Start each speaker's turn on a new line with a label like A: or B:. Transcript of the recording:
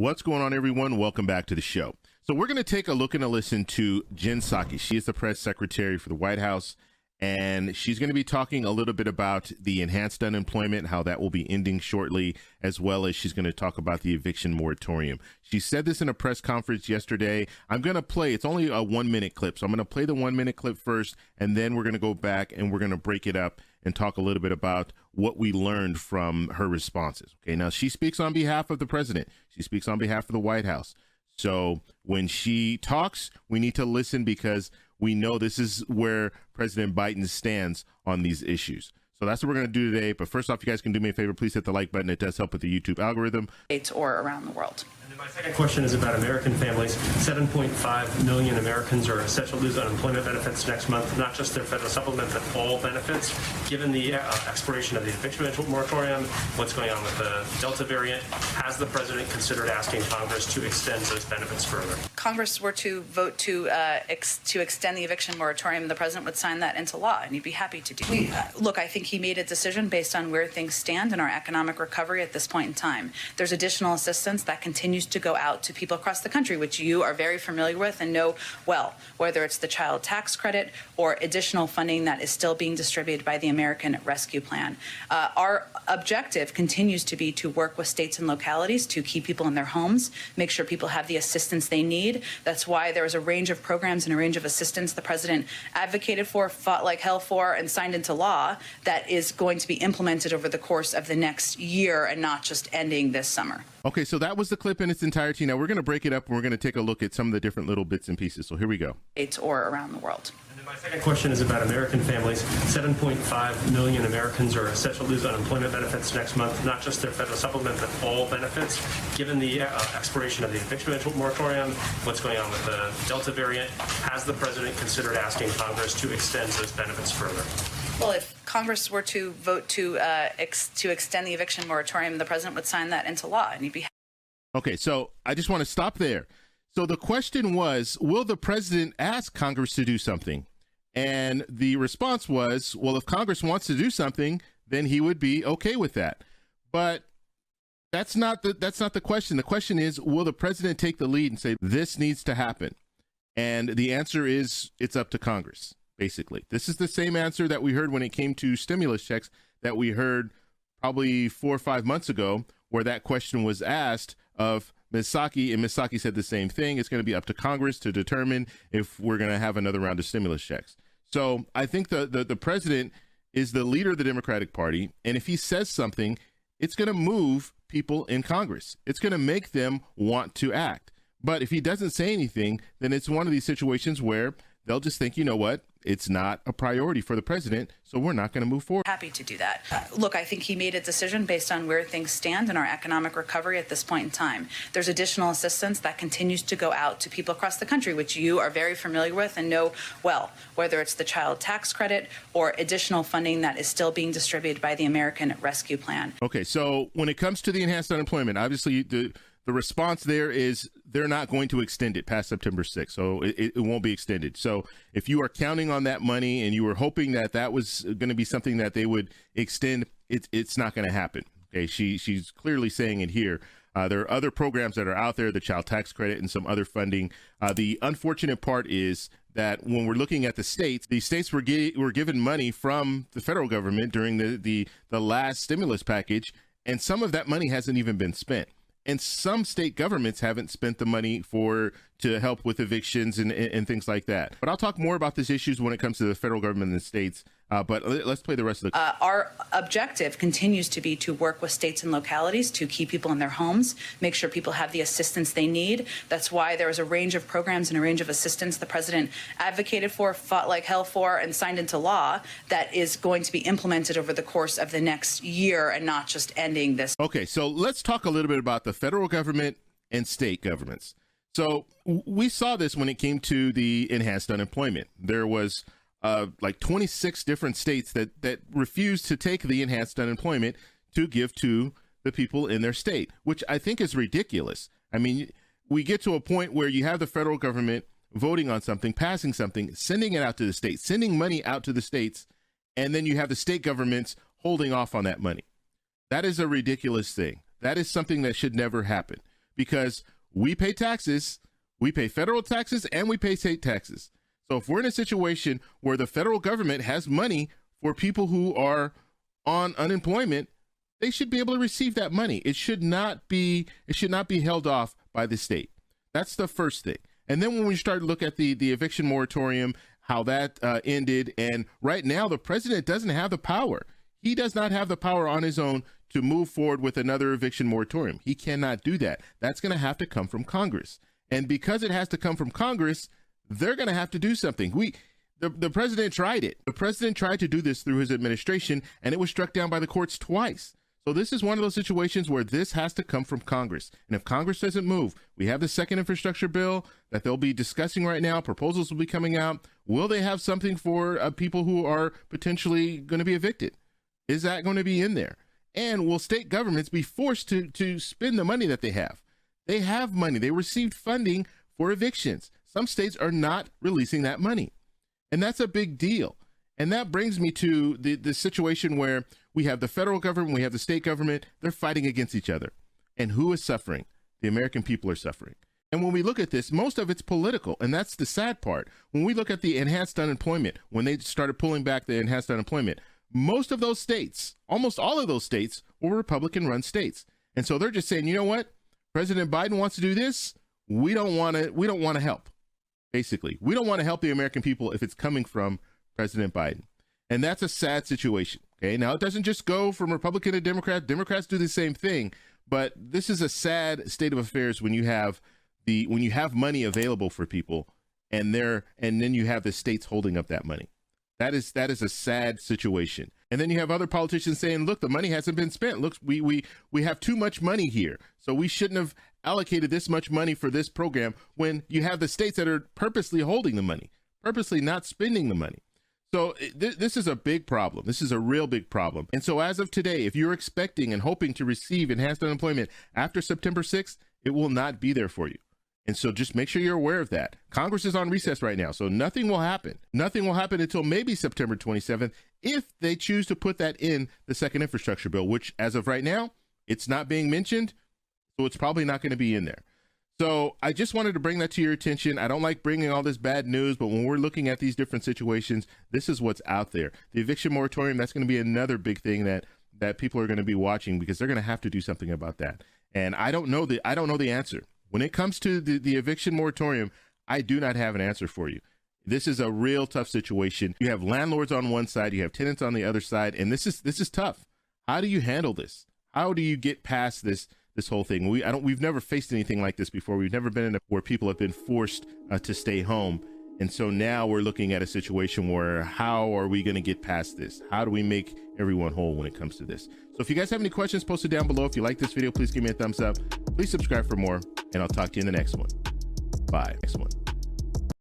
A: What's going on, everyone? Welcome back to the show. So we're going to take a look and a listen to Jen Psaki. She is the press secretary for the White House, and she's going to be talking a little bit about the enhanced unemployment, how that will be ending shortly, as well as she's going to talk about the eviction moratorium. She said this in a press conference yesterday. I'm going to play, it's only a 1-minute clip, so I'm going to play the 1-minute clip first, and then we're going to go back and we're going to break it up and talk a little bit about what we learned from her responses. Okay, now she speaks on behalf of the president. She speaks on behalf of the White House. So when she talks, we need to listen because we know this is where President Biden stands on these issues. So that's what we're going to do today. But first off, you guys can do me a favor. Please hit the like button. It does help with the YouTube algorithm.
B: Or around the world.
C: And then my second question is about American families. 7.5 million Americans are set to lose unemployment benefits next month, not just their federal supplement, but all benefits. Given the expiration of the eviction moratorium, what's going on with the Delta variant, has the president considered asking Congress to extend those benefits further?
B: Congress were to vote to extend the eviction moratorium, the president would sign that into law, and he'd be happy to do that. Look, I think he made a decision based on where things stand in our economic recovery at this point in time. There's additional assistance that continues to go out to people across the country, which you are very familiar with and know well, whether it's the child tax credit or additional funding that is still being distributed by the American Rescue Plan. Our objective continues to be to work with states and localities to keep people in their homes, make sure people have the assistance they need. That's why there is a range of programs and a range of assistance the president advocated for, fought like hell for, and signed into law that is going to be implemented over the course of the next year and not just ending this summer.
A: Okay, so that was the clip in its entirety. Now we're going to break it up and we're going to take a look at some of the different little bits and pieces. So here we go.
B: States or around the world.
C: And then my second question is about American families. 7.5 million Americans are set to lose unemployment benefits next month, not just their federal supplement, but all benefits. Given the expiration of the eviction moratorium, what's going on with the Delta variant, has the president considered asking Congress to extend those benefits further?
B: Well, if Congress were to vote to extend the eviction moratorium, the president would sign that into law, and he'd be.
A: Okay, so I just want to stop there. So the question was, will the president ask Congress to do something? And the response was, well, if Congress wants to do something, then he would be okay with that. But that's not the question. The question is, will the president take the lead and say this needs to happen? And the answer is, it's up to Congress. Basically, this is the same answer that we heard when it came to stimulus checks that we heard probably 4 or 5 months ago, where that question was asked of Ms. Psaki, and Ms. Psaki said the same thing. It's going to be up to Congress to determine if we're going to have another round of stimulus checks. So I think the president is the leader of the Democratic Party, and if he says something, it's going to move people in Congress. It's going to make them want to act. But if he doesn't say anything, then it's one of these situations where they'll just think, you know what, it's not a priority for the president, so we're not going to move forward.
B: Happy to do that. Look, I think he made a decision based on where things stand in our economic recovery at this point in time. There's additional assistance that continues to go out to people across the country, which you are very familiar with and know well, whether it's the child tax credit or additional funding that is still being distributed by the American Rescue Plan. Okay, so when it comes to the enhanced unemployment, obviously the response there is they're not going to extend it past September 6th, so it won't be extended. So if you are counting on that money and you were hoping that that was going to be something that they would extend, it's not going to happen. Okay, she's clearly saying it here. There are other programs that are out there, the child tax credit and some other funding. The unfortunate part is that when we're looking at the states were given money from the federal government during the last stimulus package, and some of that money hasn't even been spent. And some state governments haven't spent the money to help with evictions and things like that. But I'll talk more about these issues when it comes to the federal government and the states. But let's play the rest of the. Our objective continues to be to work with states and localities to keep people in their homes, make sure people have the assistance they need. That's why there is a range of programs and a range of assistance the president advocated for, fought like hell for, and signed into law that is going to be implemented over the course of the next year and not just ending this. Okay, so let's talk a little bit about the federal government and state governments. So we saw this when it came to the enhanced unemployment. There was like 26 different states that refused to take the enhanced unemployment to give to the people in their state, which I think is ridiculous. I mean, we get to a point where you have the federal government voting on something, passing something, sending it out to the states, sending money out to the states, and then you have the state governments holding off on that money. That is a ridiculous thing. That is something that should never happen.
A: because we pay taxes, we pay federal taxes, and we pay state taxes. So if we're in a situation where the federal government has money for people who are on unemployment, they should be able to receive that money. It should not be held off by the state. That's the first thing. And then when we start to look at the eviction moratorium, how that ended, and right now the president doesn't have the power. He does not have the power on his own to move forward with another eviction moratorium. He cannot do that. That's going to have to come from Congress. And because it has to come from Congress, they're going to have to do something. The president tried it. The president tried to do this through his administration, and it was struck down by the courts twice. So this is one of those situations where this has to come from Congress. And if Congress doesn't move, we have the second infrastructure bill that they'll be discussing right now. Proposals will be coming out. Will they have something for people who are potentially going to be evicted? Is that going to be in there? And will state governments be forced to spend the money that they have? They have money. They received funding for evictions. Some states are not releasing that money. And that's a big deal. And that brings me to the situation where we have the federal government, we have the state government, they're fighting against each other. And who is suffering? The American people are suffering. And when we look at this, most of it's political. And that's the sad part. When we look at the enhanced unemployment, when they started pulling back the enhanced unemployment, most of those states, almost all of those states, were Republican-run states. And so they're just saying, you know what? President Biden wants to do this. We don't want to help. Basically, we don't want to help the American people if it's coming from President Biden. And that's a sad situation. Okay. Now it doesn't just go from Republican to Democrat. Democrats do the same thing, but this is a sad state of affairs when you have money available for people and then you have the states holding up that money. That is a sad situation. And then you have other politicians saying, look, the money hasn't been spent. Look, we have too much money here. So we shouldn't have allocated this much money for this program, when you have the states that are purposely holding the money, purposely not spending the money. So this is a big problem. This is a real big problem. And so as of today, if you're expecting and hoping to receive enhanced unemployment after September 6th, it will not be there for you. And so just make sure you're aware of that. Congress is on recess right now, so nothing will happen. Nothing will happen until maybe September 27th if they choose to put that in the second infrastructure bill, which as of right now, it's not being mentioned, so it's probably not going to be in there. So I just wanted to bring that to your attention. I don't like bringing all this bad news, but when we're looking at these different situations, this is what's out there. The eviction moratorium, that's going to be another big thing that people are going to be watching, because they're going to have to do something about that. And I don't know the answer. When it comes to the eviction moratorium, I do not have an answer for you. This is a real tough situation. You have landlords on one side, you have tenants on the other side, and this is tough. How do you handle this? How do you get past this whole thing? We've never faced anything like this before. We've never been in where people have been forced to stay home. And so now we're looking at a situation where, how are we going to get past this? How do we make everyone whole when it comes to this? So if you guys have any questions, post it down below. If you like this video, please give me a thumbs up. Please subscribe for more, and I'll talk to you in the next one. Bye. Next one.